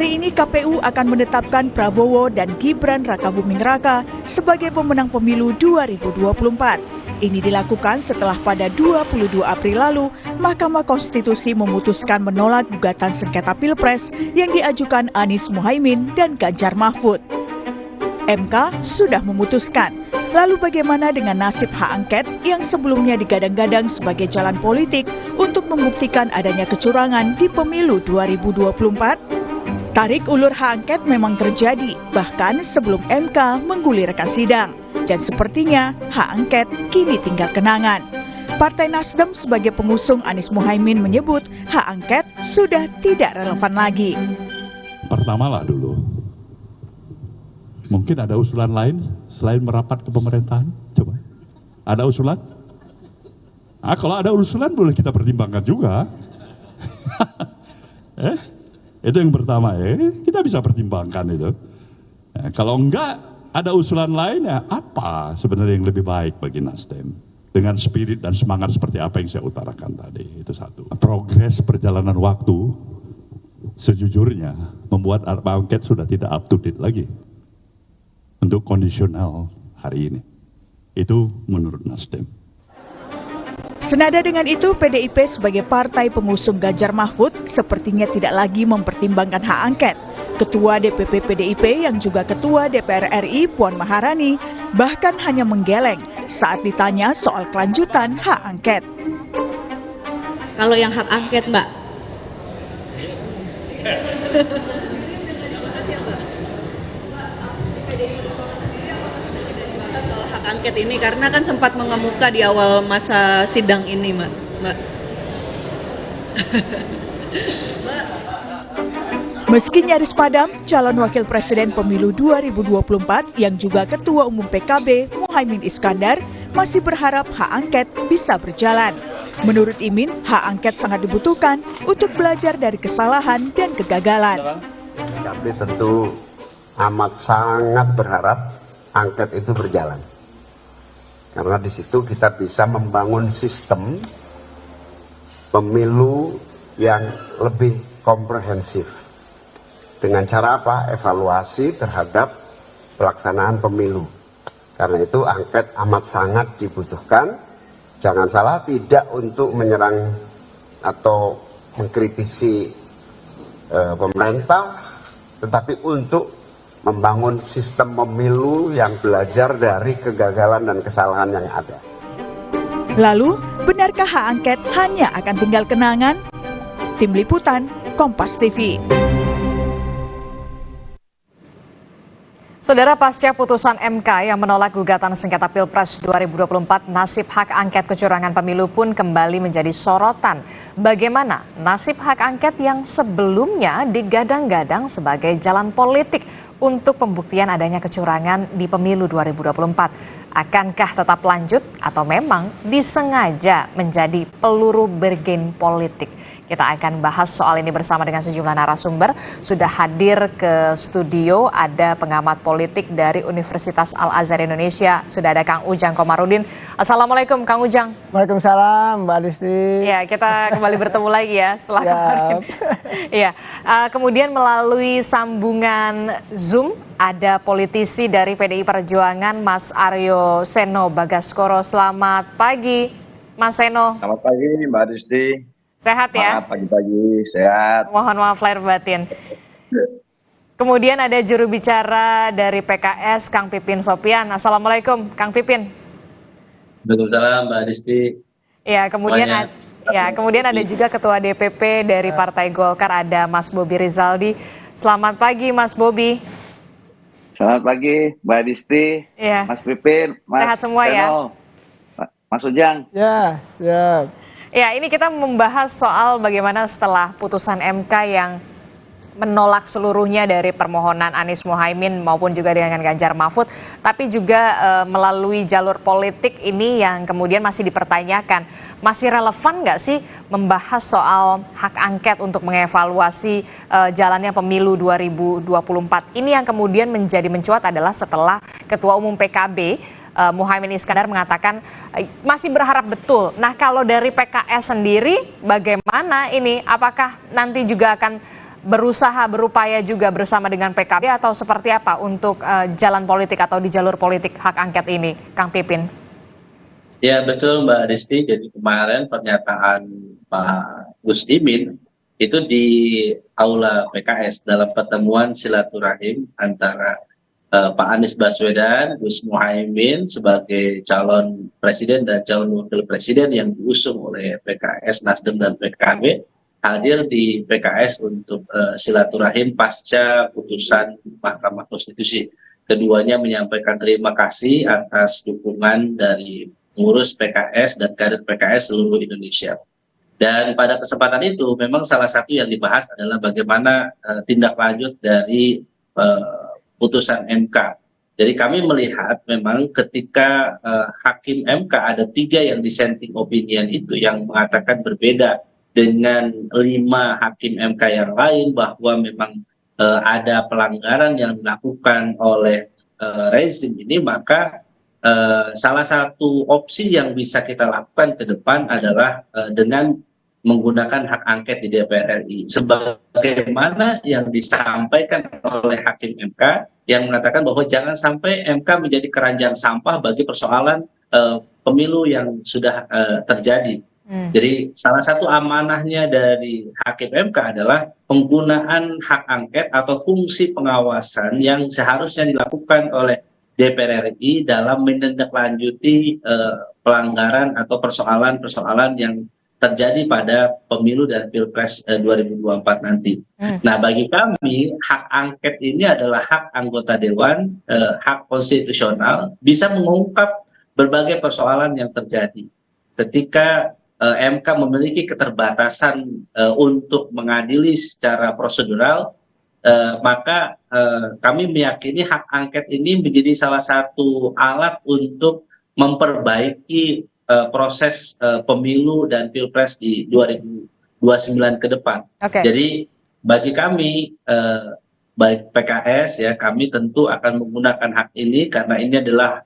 Hari ini KPU akan menetapkan Prabowo dan Gibran Rakabuming Raka sebagai pemenang pemilu 2024. Ini dilakukan setelah pada 22 April lalu, Mahkamah Konstitusi memutuskan menolak gugatan sengketa Pilpres yang diajukan Anies Mohaimin dan Ganjar Mahfud. MK sudah memutuskan. Lalu bagaimana dengan nasib hak angket yang sebelumnya digadang-gadang sebagai jalan politik untuk membuktikan adanya kecurangan di pemilu 2024? Tarik ulur hak angket memang terjadi, bahkan sebelum MK menggulirkan sidang. Dan sepertinya hak angket kini tinggal kenangan. Partai Nasdem sebagai pengusung Anies Mohaimin menyebut hak angket sudah tidak relevan lagi. Pertamalah dulu, mungkin ada usulan lain selain merapat ke pemerintahan? Coba, ada usulan? Kalau ada usulan boleh kita pertimbangkan juga. Itu yang pertama, kita bisa pertimbangkan itu. Kalau enggak ada usulan lain, apa sebenarnya yang lebih baik bagi Nasdem? Dengan spirit dan semangat seperti apa yang saya utarakan tadi, itu satu. Progres perjalanan waktu sejujurnya membuat hak angket sudah tidak up to date lagi untuk kondisional hari ini. Itu menurut Nasdem. Senada dengan itu, PDIP sebagai partai pengusung Ganjar Mahfud sepertinya tidak lagi mempertimbangkan hak angket. Ketua DPP PDIP yang juga Ketua DPR RI Puan Maharani bahkan hanya menggeleng saat ditanya soal kelanjutan hak angket. Kalau yang hak angket, Mbak? Soal hak angket ini karena kan sempat mengemuka di awal masa sidang ini, Mbak. Meski nyaris padam, calon wakil presiden pemilu 2024 yang juga Ketua Umum PKB Muhaimin Iskandar masih berharap hak angket bisa berjalan. Menurut Imin, hak angket sangat dibutuhkan untuk belajar dari kesalahan dan kegagalan. Kami tentu amat sangat berharap angket itu berjalan. Karena di situ kita bisa membangun sistem pemilu yang lebih komprehensif. Dengan cara apa? Evaluasi terhadap pelaksanaan pemilu. Karena itu angket amat sangat dibutuhkan. Jangan salah, tidak untuk menyerang atau mengkritisi pemerintah, tetapi untuk membangun sistem pemilu yang belajar dari kegagalan dan kesalahan yang ada. Lalu, benarkah hak angket hanya akan tinggal kenangan? Tim Liputan, Kompas TV. Saudara, pasca putusan MK yang menolak gugatan sengketa Pilpres 2024, nasib hak angket kecurangan pemilu pun kembali menjadi sorotan. Bagaimana nasib hak angket yang sebelumnya digadang-gadang sebagai jalan politik untuk pembuktian adanya kecurangan di pemilu 2024? Akankah tetap lanjut atau memang disengaja menjadi peluru bergen politik? Kita akan bahas soal ini bersama dengan sejumlah narasumber. Sudah hadir ke studio ada pengamat politik dari Universitas Al-Azhar Indonesia. Sudah ada Kang Ujang Komarudin. Assalamualaikum Kang Ujang. Waalaikumsalam Mbak Disti. Ya, kita kembali bertemu lagi ya setelah kemarin. Ya, kemudian melalui sambungan Zoom ada politisi dari PDI Perjuangan Mas Aryo Seno Bagaskoro. Selamat pagi Mas Seno. Selamat pagi Mbak Disti. Sehat ya? Pagi-pagi, sehat. Mohon maaf lahir batin. Kemudian ada juru bicara dari PKS, Kang Pipin Sopyan. Assalamualaikum, Kang Pipin. Waalaikumsalam, Mbak Disti. Ya, kemudian ada juga Ketua DPP dari Partai Golkar, ada Mas Bobi Rizaldi. Selamat pagi, Mas Bobi. Selamat pagi, Mbak Disti. Ya. Mas Pipin, Mas Sehat semua Seno, ya. Mas Ujang. Ya, siap. Ya, ini kita membahas soal bagaimana setelah putusan MK yang menolak seluruhnya dari permohonan Anies Mohaimin maupun juga dengan Ganjar Mahfud, tapi juga melalui jalur politik ini yang kemudian masih dipertanyakan. Masih relevan nggak sih membahas soal hak angket untuk mengevaluasi jalannya pemilu 2024? Ini yang kemudian menjadi mencuat adalah setelah Ketua Umum PKB Muhaimin Iskandar mengatakan masih berharap betul. Nah, kalau dari PKS sendiri bagaimana ini? Apakah nanti juga akan berupaya juga bersama dengan PKB atau seperti apa untuk jalan politik atau di jalur politik hak angket ini, Kang Pipin? Ya betul Mbak Disti, jadi kemarin pernyataan Pak Gus Imin itu di Aula PKS dalam pertemuan silaturahim antara Pak Anies Baswedan, Gus Muhaimin sebagai calon presiden dan calon wakil presiden yang diusung oleh PKS, Nasdem, dan PKB hadir di PKS untuk silaturahim pasca putusan Mahkamah Konstitusi. Keduanya menyampaikan terima kasih atas dukungan dari pengurus PKS dan kader PKS seluruh Indonesia. Dan pada kesempatan itu memang salah satu yang dibahas adalah bagaimana tindak lanjut dari putusan MK. Jadi kami melihat memang ketika hakim MK ada 3 yang dissenting opinion itu yang mengatakan berbeda dengan 5 hakim MK yang lain bahwa memang ada pelanggaran yang dilakukan oleh rezim ini, maka salah satu opsi yang bisa kita lakukan ke depan adalah dengan menggunakan hak angket di DPR RI. Sebagaimana yang disampaikan oleh Hakim MK yang mengatakan bahwa jangan sampai MK menjadi keranjang sampah bagi persoalan pemilu yang sudah terjadi. Jadi salah satu amanahnya dari Hakim MK adalah penggunaan hak angket atau fungsi pengawasan yang seharusnya dilakukan oleh DPR RI dalam menindaklanjuti pelanggaran atau persoalan-persoalan yang terjadi pada pemilu dan Pilpres 2024 nanti. Nah, bagi kami hak angket ini adalah hak anggota dewan, hak konstitusional, bisa mengungkap berbagai persoalan yang terjadi. Ketika MK memiliki keterbatasan untuk mengadili secara prosedural, maka kami meyakini hak angket ini menjadi salah satu alat untuk memperbaiki proses pemilu dan Pilpres di 2029 ke depan. Jadi bagi kami, baik PKS ya, kami tentu akan menggunakan hak ini karena ini adalah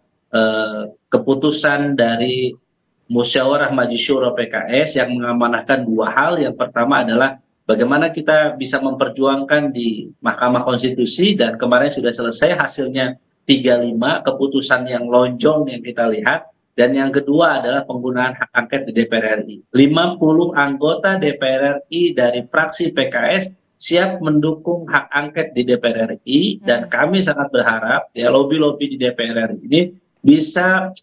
keputusan dari Musyawarah Majelis Syuro PKS yang mengamanahkan 2 hal. Yang pertama adalah bagaimana kita bisa memperjuangkan di Mahkamah Konstitusi, dan kemarin sudah selesai hasilnya 3-5, keputusan yang lonjong yang kita lihat. Dan yang kedua adalah penggunaan hak angket di DPR RI. 50 anggota DPR RI dari fraksi PKS siap mendukung hak angket di DPR RI, dan kami sangat berharap ya lobby-lobby di DPR RI ini bisa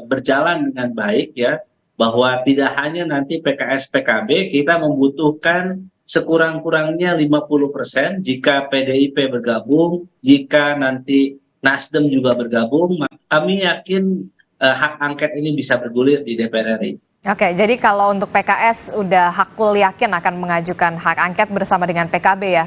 berjalan dengan baik ya, bahwa tidak hanya nanti PKS PKB, kita membutuhkan sekurang-kurangnya 50% jika PDIP bergabung, jika nanti Nasdem juga bergabung, maka kami yakin hak angket ini bisa bergulir di DPR RI. Oke, jadi kalau untuk PKS udah hakul yakin akan mengajukan hak angket bersama dengan PKB ya?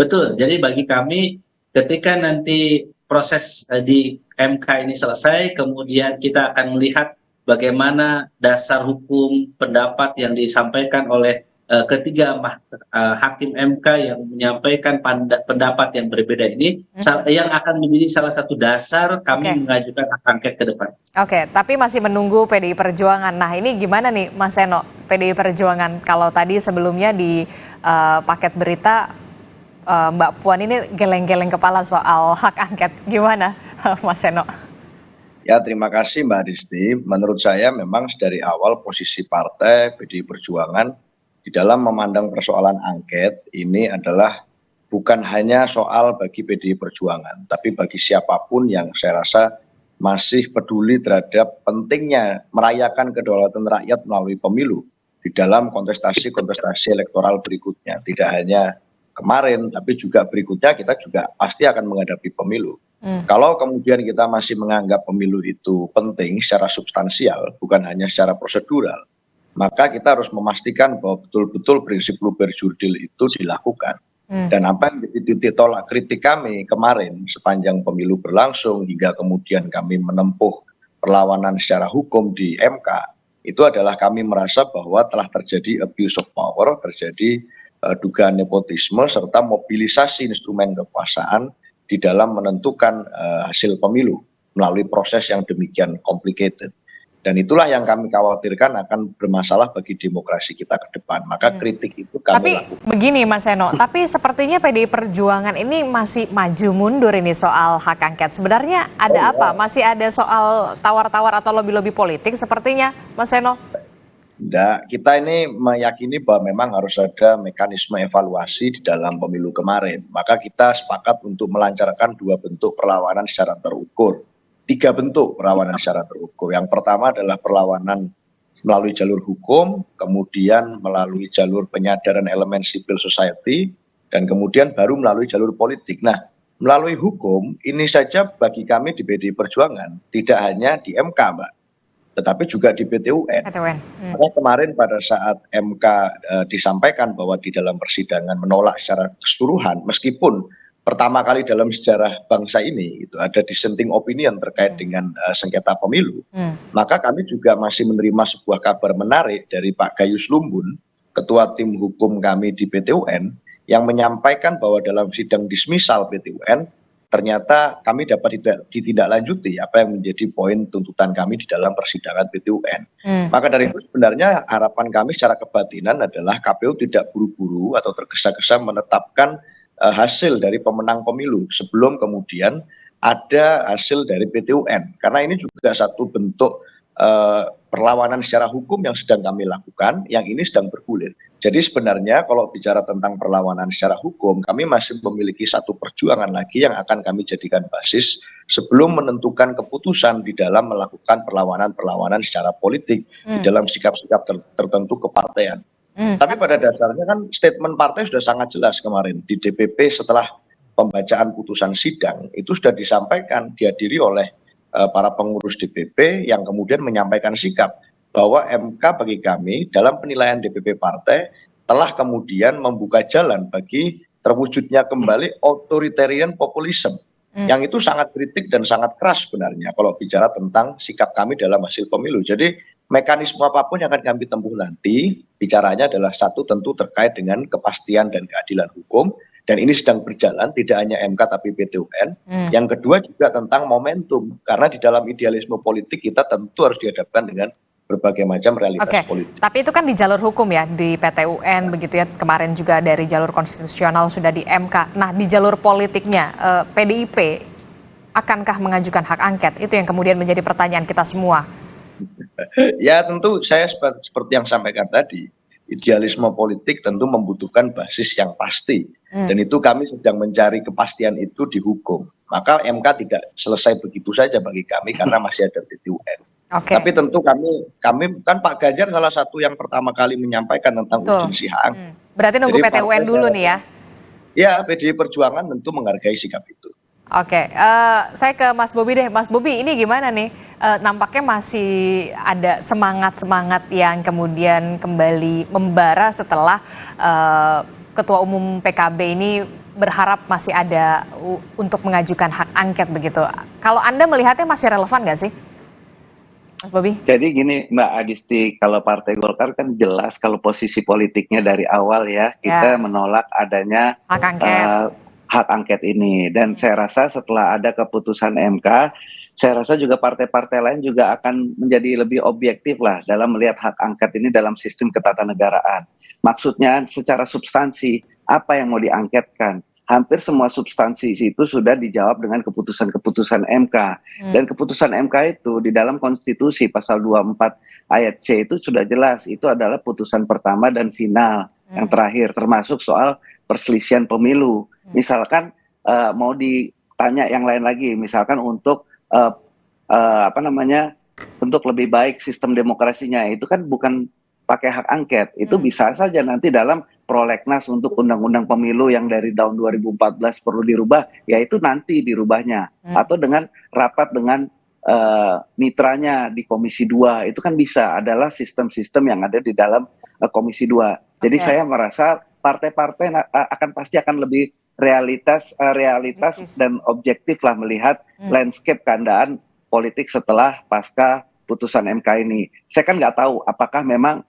Betul, jadi bagi kami ketika nanti proses di MK ini selesai, kemudian kita akan melihat bagaimana dasar hukum pendapat yang disampaikan oleh ketiga hakim MK yang menyampaikan pendapat yang berbeda ini, yang akan menjadi salah satu dasar kami mengajukan hak angket ke depan. Oke, tapi masih menunggu PDI Perjuangan. Nah, ini gimana nih Mas Seno, PDI Perjuangan? Kalau tadi sebelumnya di paket berita Mbak Puan ini geleng-geleng kepala soal hak angket, gimana Mas Seno? Ya, terima kasih Mbak Disti. Menurut saya memang dari awal posisi partai PDI Perjuangan di dalam memandang persoalan angket ini adalah bukan hanya soal bagi PDI Perjuangan, tapi bagi siapapun yang saya rasa masih peduli terhadap pentingnya merayakan kedaulatan rakyat melalui pemilu di dalam kontestasi-kontestasi elektoral berikutnya. Tidak hanya kemarin, tapi juga berikutnya kita juga pasti akan menghadapi pemilu. Kalau kemudian kita masih menganggap pemilu itu penting secara substansial, bukan hanya secara prosedural, maka kita harus memastikan bahwa betul-betul prinsip luber jurdil itu dilakukan. Dan apa yang menjadi titik tolak kritik kami kemarin sepanjang pemilu berlangsung hingga kemudian kami menempuh perlawanan secara hukum di MK, itu adalah kami merasa bahwa telah terjadi abuse of power, terjadi dugaan nepotisme serta mobilisasi instrumen kekuasaan di dalam menentukan hasil pemilu melalui proses yang demikian complicated. Dan itulah yang kami khawatirkan akan bermasalah bagi demokrasi kita ke depan. Maka kritik itu kami Tapi lakukan. begini Mas Seno, tapi sepertinya PDI Perjuangan ini masih maju mundur ini soal hak angket. Sebenarnya ada apa? Masih ada soal tawar-tawar atau lobby-lobby politik sepertinya Mas Seno? Enggak, kita ini meyakini bahwa memang harus ada mekanisme evaluasi di dalam pemilu kemarin. Maka kita sepakat untuk melancarkan 2 bentuk perlawanan secara terukur. 3 bentuk perlawanan secara terukur. Yang pertama adalah perlawanan melalui jalur hukum, kemudian melalui jalur penyadaran elemen civil society, dan kemudian baru melalui jalur politik. Nah, melalui hukum ini saja bagi kami di PDI Perjuangan tidak hanya di MK, Mbak, tetapi juga di PT UN. Karena kemarin pada saat MK disampaikan bahwa di dalam persidangan menolak secara keseluruhan, meskipun pertama kali dalam sejarah bangsa ini itu ada dissenting opinion terkait dengan sengketa pemilu, maka kami juga masih menerima sebuah kabar menarik dari Pak Gayus Lumbun, ketua tim hukum kami di PT UN, yang menyampaikan bahwa dalam sidang dismisal PT UN ternyata kami dapat ditindaklanjuti apa yang menjadi poin tuntutan kami di dalam persidangan PT UN. Maka dari itu sebenarnya harapan kami secara kebatinan adalah KPU tidak buru-buru atau tergesa-gesa menetapkan hasil dari pemenang pemilu sebelum kemudian ada hasil dari PT UN. Karena ini juga satu bentuk perlawanan secara hukum yang sedang kami lakukan, yang ini sedang bergulir. Jadi sebenarnya kalau bicara tentang perlawanan secara hukum, kami masih memiliki satu perjuangan lagi yang akan kami jadikan basis sebelum menentukan keputusan di dalam melakukan perlawanan-perlawanan secara politik di dalam sikap-sikap tertentu kepartean. Tapi pada dasarnya kan statement partai sudah sangat jelas kemarin di DPP setelah pembacaan putusan sidang itu sudah disampaikan dihadiri oleh para pengurus DPP yang kemudian menyampaikan sikap bahwa MK bagi kami dalam penilaian DPP partai telah kemudian membuka jalan bagi terwujudnya kembali authoritarian populisme. Yang itu sangat kritik dan sangat keras sebenarnya kalau bicara tentang sikap kami dalam hasil pemilu. Jadi mekanisme apapun yang akan kami tempuh nanti, bicaranya adalah satu tentu terkait dengan kepastian dan keadilan hukum, dan ini sedang berjalan tidak hanya MK tapi PT UN. Yang kedua juga tentang momentum, karena di dalam idealisme politik kita tentu harus dihadapkan dengan berbagai macam realitas politik. Tapi itu kan di jalur hukum ya, di PT UN begitu ya, kemarin juga dari jalur konstitusional sudah di MK. Nah di jalur politiknya, PDIP akankah mengajukan hak angket? Itu yang kemudian menjadi pertanyaan kita semua. Ya tentu saya seperti yang sampaikan tadi, idealisme politik tentu membutuhkan basis yang pasti. Dan itu kami sedang mencari kepastian itu di hukum. Maka MK tidak selesai begitu saja bagi kami karena masih ada PT UN. Tapi tentu kami kan Pak Ganjar salah satu yang pertama kali menyampaikan tentang urgensi hak angket. Berarti nunggu PT UN dulu nih ya? Ya, PDI Perjuangan tentu menghargai sikap itu. Saya ke Mas Bobi deh. Mas Bobi, ini gimana nih? Nampaknya masih ada semangat-semangat yang kemudian kembali membara setelah Ketua Umum PKB ini berharap masih ada untuk mengajukan hak angket begitu. Kalau Anda melihatnya masih relevan nggak sih, Mas Bobi? Jadi gini Mbak Adisti, kalau Partai Golkar kan jelas kalau posisi politiknya dari awal ya, kita menolak adanya hak angket ini. Dan saya rasa setelah ada keputusan MK, saya rasa juga partai-partai lain juga akan menjadi lebih objektif lah dalam melihat hak angket ini dalam sistem ketatanegaraan. Maksudnya secara substansi, apa yang mau diangketkan? Hampir semua substansi itu sudah dijawab dengan keputusan-keputusan MK. Dan keputusan MK itu di dalam konstitusi pasal 24 ayat C itu sudah jelas. Itu adalah putusan pertama dan final yang terakhir, termasuk soal perselisihan pemilu. Misalkan mau ditanya yang lain lagi, misalkan untuk untuk lebih baik sistem demokrasinya, itu kan bukan pakai hak angket, itu bisa saja nanti dalam prolegnas untuk undang-undang pemilu yang dari tahun 2014 perlu dirubah, yaitu nanti dirubahnya, atau dengan rapat dengan mitranya di Komisi 2, itu kan bisa, adalah sistem-sistem yang ada di dalam Komisi 2. Jadi saya merasa partai-partai pasti akan lebih realitas dan objektif lah melihat landscape keadaan politik setelah pasca putusan MK ini. Saya kan nggak tahu apakah memang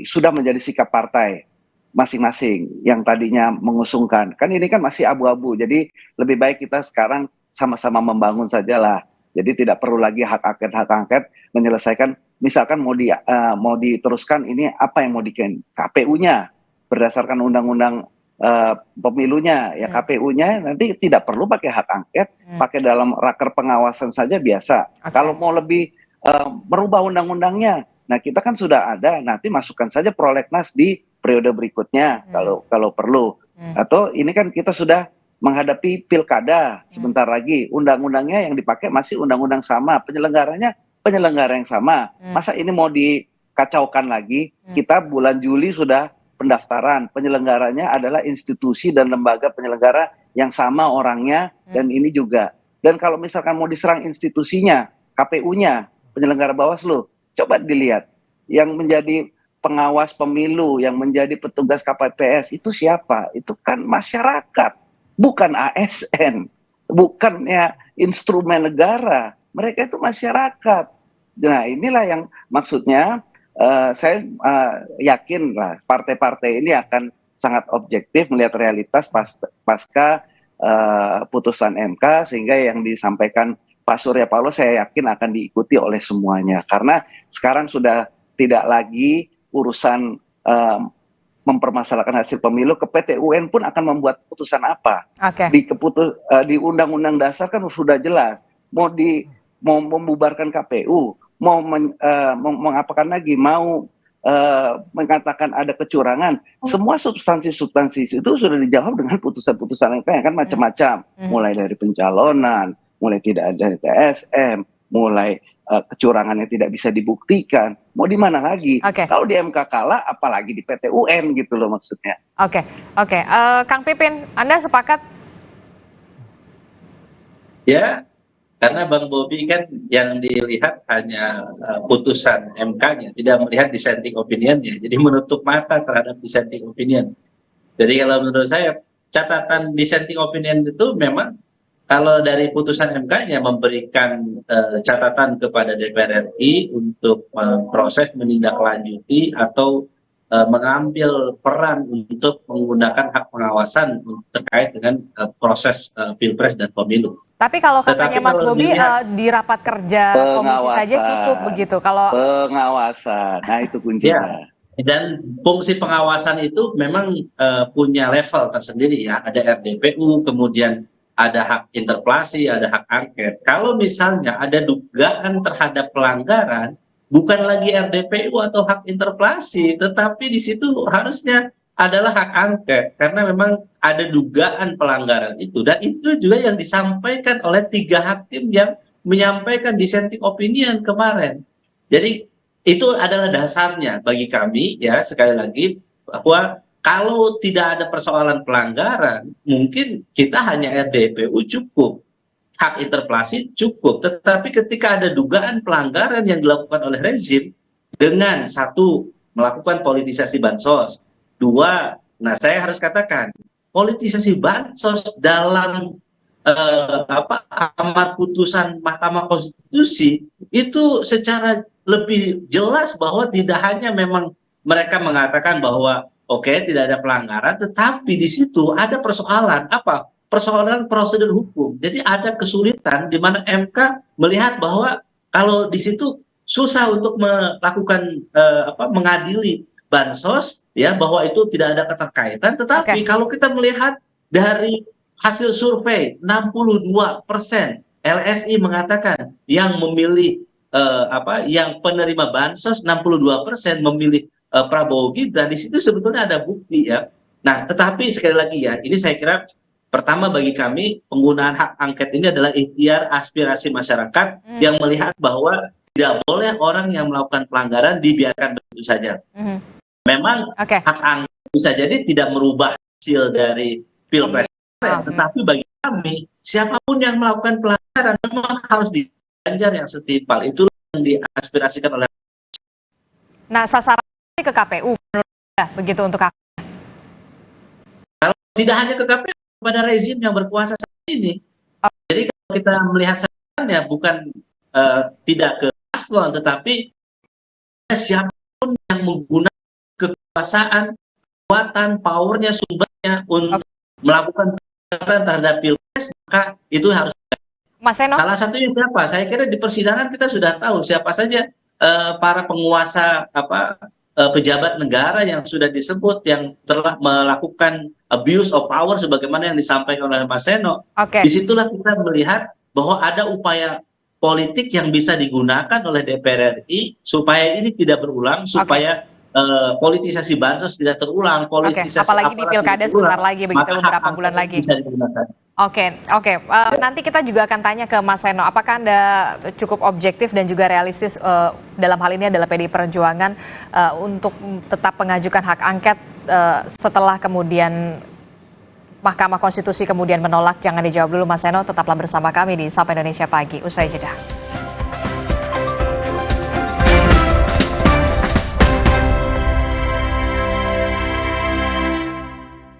sudah menjadi sikap partai masing-masing yang tadinya mengusungkan. Kan ini kan masih abu-abu, jadi lebih baik kita sekarang sama-sama membangun sajalah Jadi tidak perlu lagi hak angket menyelesaikan, misalkan mau diteruskan ini apa yang mau diken KPU-nya berdasarkan undang-undang pemilunya, ya KPU-nya nanti tidak perlu pakai hak angket, pakai dalam raker pengawasan saja biasa. Kalau mau lebih merubah undang-undangnya, nah kita kan sudah ada, nanti masukkan saja prolegnas di periode berikutnya kalau perlu. Atau ini kan kita sudah menghadapi pilkada sebentar lagi, undang-undangnya yang dipakai masih undang-undang sama, penyelenggaranya penyelenggara yang sama. Masa ini mau dikacaukan lagi? Kita bulan Juli sudah pendaftaran, penyelenggaranya adalah institusi dan lembaga penyelenggara yang sama orangnya, dan ini juga. Dan kalau misalkan mau diserang institusinya, KPU-nya, penyelenggara Bawaslu, coba dilihat yang menjadi pengawas pemilu, yang menjadi petugas KPPS itu siapa? Itu kan masyarakat, bukan ASN, bukannya instrumen negara. Mereka itu masyarakat. Nah, inilah yang maksudnya saya yakin lah partai-partai ini akan sangat objektif melihat realitas pasca putusan MK, sehingga yang disampaikan Pak Surya Paloh saya yakin akan diikuti oleh semuanya. Karena sekarang sudah tidak lagi urusan mempermasalahkan hasil pemilu, ke PT UN pun akan membuat putusan apa. Di Undang-Undang Dasar kan sudah jelas, mau membubarkan KPU, mau mengapakan lagi, mau mengatakan ada kecurangan, semua substansi itu sudah dijawab dengan putusan-putusan MK yang kan macam-macam, mulai dari pencalonan, mulai tidak ada TSM, mulai kecurangannya tidak bisa dibuktikan, mau di mana lagi? Kalau di MK kalah, apalagi di PT UN gitu loh maksudnya. Kang Pipin, Anda sepakat? Ya, karena Bang Bobi kan yang dilihat hanya putusan MK-nya, tidak melihat dissenting opinion-nya, jadi menutup mata terhadap dissenting opinion. Jadi kalau menurut saya catatan dissenting opinion itu memang kalau dari putusan MK-nya memberikan catatan kepada DPR RI untuk proses menindaklanjuti atau mengambil peran untuk menggunakan hak pengawasan terkait dengan proses Pilpres dan Pemilu. Tapi kalau katanya Mas Bobi di rapat kerja komisi saja cukup begitu. Kalau pengawasan, nah itu kuncinya. Dan fungsi pengawasan itu memang punya level tersendiri ya. Ada RDPU, kemudian ada hak interpelasi, ada hak angket. Kalau misalnya ada dugaan terhadap pelanggaran, bukan lagi RDPU atau hak interpelasi, tetapi di situ harusnya adalah hak angket, karena memang ada dugaan pelanggaran itu. Dan itu juga yang disampaikan oleh 3 hakim yang menyampaikan dissenting opinion kemarin. Jadi itu adalah dasarnya bagi kami ya, sekali lagi, bahwa kalau tidak ada persoalan pelanggaran, mungkin kita hanya RDPU cukup, hak interpelasi cukup. Tetapi ketika ada dugaan pelanggaran yang dilakukan oleh rezim, dengan 1, melakukan politisasi bansos, 2, nah saya harus katakan, politisasi bansos dalam amar putusan Mahkamah Konstitusi itu secara lebih jelas bahwa tidak hanya memang mereka mengatakan bahwa oke, tidak ada pelanggaran, tetapi di situ ada persoalan apa? Persoalan prosedur hukum. Jadi ada kesulitan di mana MK melihat bahwa kalau di situ susah untuk melakukan mengadili bansos ya, bahwa itu tidak ada keterkaitan. Tetapi kalau kita melihat dari hasil survei 62% LSI mengatakan yang memilih yang penerima bansos 62% memilih Prabowo Gibran, di situ sebetulnya ada bukti ya. Nah, tetapi sekali lagi ya, ini saya kira pertama bagi kami penggunaan hak angket ini adalah ikhtiar aspirasi masyarakat yang melihat bahwa tidak boleh orang yang melakukan pelanggaran dibiarkan begitu saja. Memang hak angket bisa jadi tidak merubah hasil dari Pilpres, tetapi bagi kami siapapun yang melakukan pelanggaran memang harus diganjar yang setimpal. Itu yang diaspirasikan oleh. Nah, sasaran ke KPU menurut Anda begitu untuk KPU? Kalau tidak hanya ke KPU, pada rezim yang berkuasa saat ini. Jadi kalau kita melihat sasarannya bukan tidak ke paslon, tetapi siapapun yang menggunakan kekuasaan, kekuatan, powernya, sumbernya untuk melakukan pelanggaran terhadap Pilpres, maka itu harus. Mas Seno? Salah satunya siapa? Saya kira di persidangan kita sudah tahu siapa saja para penguasa pejabat negara yang sudah disebut yang telah melakukan abuse of power sebagaimana yang disampaikan oleh Mas Seno. Disitulah kita melihat bahwa ada upaya politik yang bisa digunakan oleh DPR RI supaya ini tidak berulang, supaya politisasi bansos tidak terulang, politisasi apalagi di pilkada sebentar lagi, begitu beberapa bulan lagi. Oke. Nanti kita juga akan tanya ke Mas Seno, apakah Anda cukup objektif dan juga realistis dalam hal ini adalah PDI Perjuangan untuk tetap mengajukan hak angket setelah kemudian Mahkamah Konstitusi kemudian menolak? Jangan dijawab dulu Mas Seno, tetaplah bersama kami di Sapa Indonesia Pagi, usai jeda.